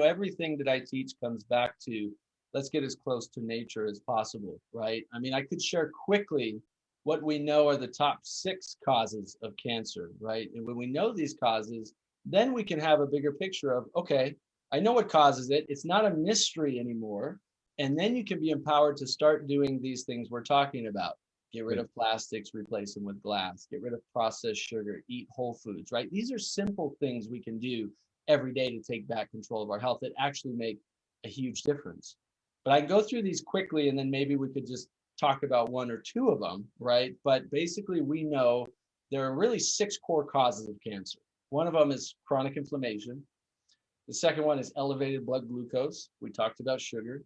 everything that I teach comes back to, let's get as close to nature as possible, right? I mean, I could share quickly what we know are the top 6 causes of cancer, right? And when we know these causes, then we can have a bigger picture of, okay, I know what causes it. It's not a mystery anymore. And then you can be empowered to start doing these things we're talking about. Get rid of plastics, replace them with glass, get rid of processed sugar, eat whole foods, right? These are simple things we can do every day to take back control of our health that actually make a huge difference. But I can go through these quickly, and then maybe we could just talk about 1 or 2 of them, right? But basically, we know there are really 6 core causes of cancer. One of them is chronic inflammation. The second one is elevated blood glucose. We talked about sugar.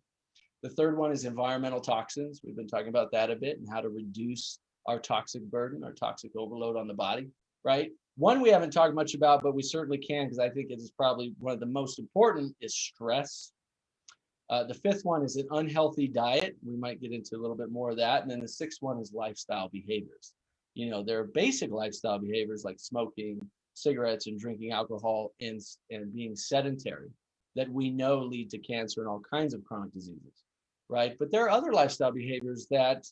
The third one is environmental toxins. We've been talking about that a bit and how to reduce our toxic burden, our toxic overload on the body, right? One we haven't talked much about, but we certainly can, because I think it is probably one of the most important, is stress. The 5th one is an unhealthy diet. We might get into a little bit more of that. And then the 6th one is lifestyle behaviors. There are basic lifestyle behaviors like smoking, cigarettes, and drinking alcohol, and being sedentary that we know lead to cancer and all kinds of chronic diseases, right? But there are other lifestyle behaviors that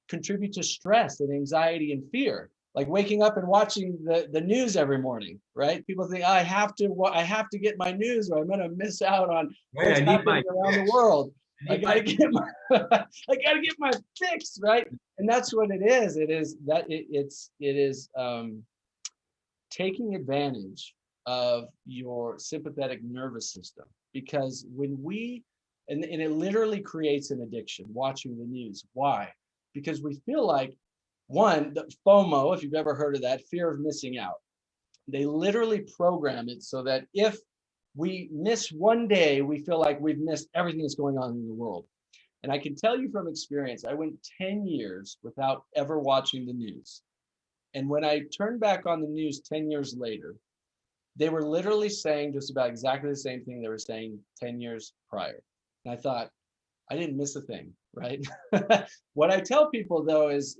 contribute to stress and anxiety and fear, like waking up and watching the news every morning, right? People think, I have to get my news, or I'm going to miss out on what's happening around the world. I got to get my fix, right? And that's what it is. It is taking advantage of your sympathetic nervous system, because and it literally creates an addiction, watching the news. Why? Because we feel like, one, the FOMO, if you've ever heard of that, fear of missing out. They literally program it so that if we miss one day, we feel like we've missed everything that's going on in the world. And I can tell you from experience, I went 10 years without ever watching the news. And when I turned back on the news 10 years later, they were literally saying just about exactly the same thing they were saying 10 years prior. And I thought, I didn't miss a thing, right? What I tell people though is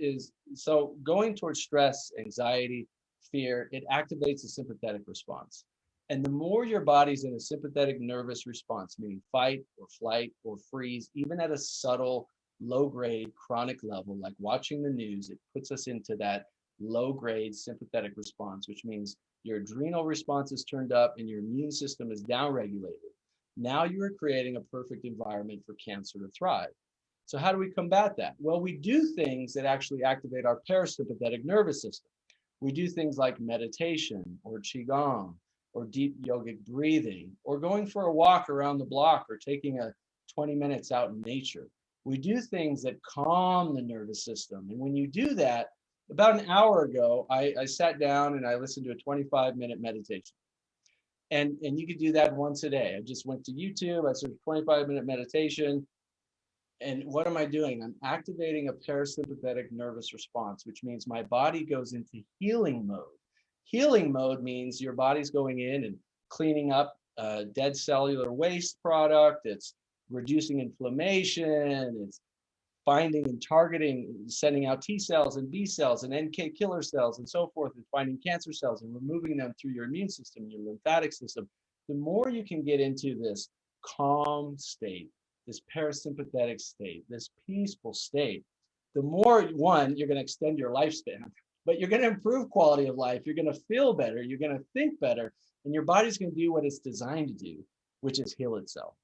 so going towards stress, anxiety, fear, it activates a sympathetic response. And the more your body's in a sympathetic nervous response, meaning fight or flight or freeze, even at a subtle, low-grade chronic level, like watching the news, it puts us into that low-grade sympathetic response, which means your adrenal response is turned up and your immune system is downregulated. Now you are creating a perfect environment for cancer to thrive. So how do we combat that? Well, we do things that actually activate our parasympathetic nervous system. We do things like meditation or qigong or deep yogic breathing, or going for a walk around the block, or taking 20 minutes out in nature. We do things that calm the nervous system. And when you do that, about an hour ago, I sat down and I listened to a 25-minute meditation. And you could do that once a day. I just went to YouTube, I searched 25-minute meditation. And what am I doing? I'm activating a parasympathetic nervous response, which means my body goes into healing mode. Healing mode means your body's going in and cleaning up dead cellular waste product. It's reducing inflammation. It's finding and targeting, sending out T cells and B cells and NK killer cells and so forth, and finding cancer cells and removing them through your immune system, your lymphatic system. The more you can get into this calm state, this parasympathetic state, this peaceful state, the more, one, you're going to extend your lifespan, but you're going to improve quality of life. You're going to feel better. You're going to think better, and your body's going to do what it's designed to do, which is heal itself.